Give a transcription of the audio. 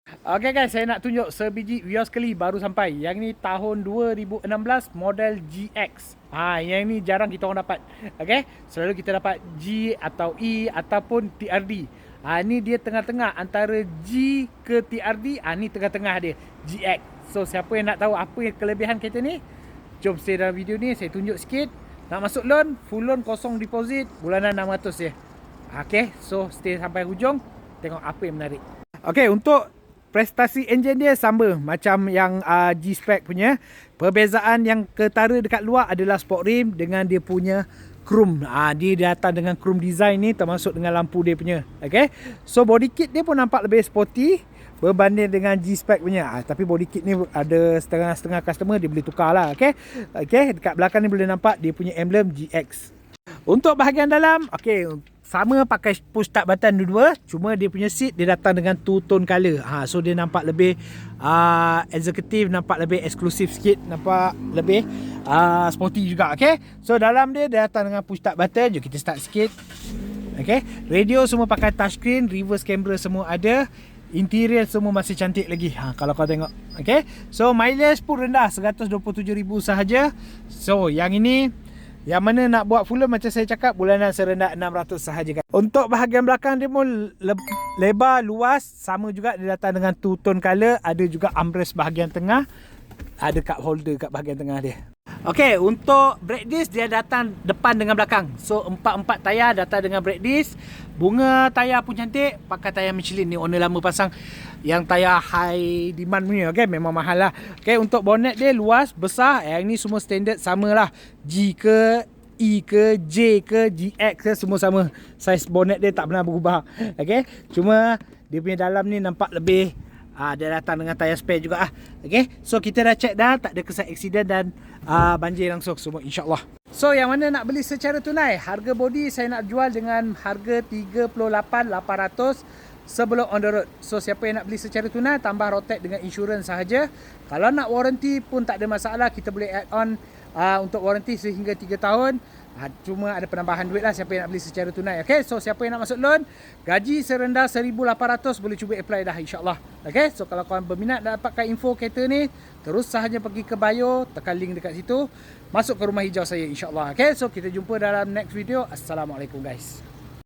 Okay guys, saya nak tunjuk sebiji Vios Kelly baru sampai. Yang ni tahun 2016 model GX. Yang ni jarang kita orang dapat. Okay, selalu kita dapat G atau E ataupun TRD. Ni dia tengah-tengah antara G ke TRD. Ni tengah-tengah dia, GX. So siapa yang nak tahu apa yang kelebihan kereta ni, jom stay dalam video ni, saya tunjuk sikit. Nak masuk loan, full loan kosong deposit, bulanan 600 je. Okay, so stay sampai hujung, tengok apa yang menarik. Okay, untuk prestasi enjin dia sama macam yang G-Spec punya. Perbezaan yang ketara dekat luar adalah sport rim dengan dia punya chrome. Dia datang dengan chrome design ni, termasuk dengan lampu dia punya. Okay, so body kit dia pun nampak lebih sporty berbanding dengan G-Spec punya. Tapi body kit ni ada setengah-setengah customer dia boleh tukar lah. Okay, dekat belakang ni boleh nampak dia punya emblem GX. Untuk bahagian dalam, sama pakai push start button dua-dua, cuma dia punya seat dia datang dengan two tone color. So dia nampak lebih executive, nampak lebih eksklusif sikit, nampak lebih sporty juga. So dalam dia datang dengan push start button. Jom kita start sikit. Radio semua pakai touchscreen, reverse camera semua ada. Interior semua masih cantik lagi. Kalau kau tengok. So mileage pun rendah, 127,000 sahaja. So yang ini, yang mana nak buat full loan macam saya cakap, bulanan serendah 600 sahaja kan. Untuk bahagian belakang dia pun lebar, luas, sama juga dia datang dengan two tone color. Ada juga armrest bahagian tengah, ada cup holder kat bahagian tengah dia. Untuk brake disc dia datang depan dengan belakang. So 4 tayar datang dengan brake disc. Bunga tayar pun cantik, pakai tayar Michelin ni, owner lama pasang yang tayar high demand punya. Memang mahal lah. Untuk bonnet dia luas, besar. Yang ni semua standard sama lah. G ke E ke J ke GX ke semua sama. Saiz bonnet dia tak pernah berubah. Cuma dia punya dalam ni nampak lebih dia datang dengan tayar spare juga. So kita dah check dah, tak ada kesan aksiden dan banjir langsung semua, insyaAllah. So yang mana nak beli secara tunai, harga body saya nak jual dengan harga 38,800 sebelum on the road. So siapa yang nak beli secara tunai, tambah road tax dengan insurans sahaja. Kalau nak warranty pun tak ada masalah, kita boleh add on untuk warranty sehingga 3 tahun. Cuma ada penambahan duit lah siapa yang nak beli secara tunai. So siapa yang nak masuk loan, gaji serendah 1,800 boleh cuba apply dah, insyaAllah. So kalau korang berminat nak dapatkan info kereta ni, terus sahaja pergi ke bio, tekan link dekat situ, masuk ke rumah hijau saya, insyaAllah. So kita jumpa dalam next video. Assalamualaikum guys.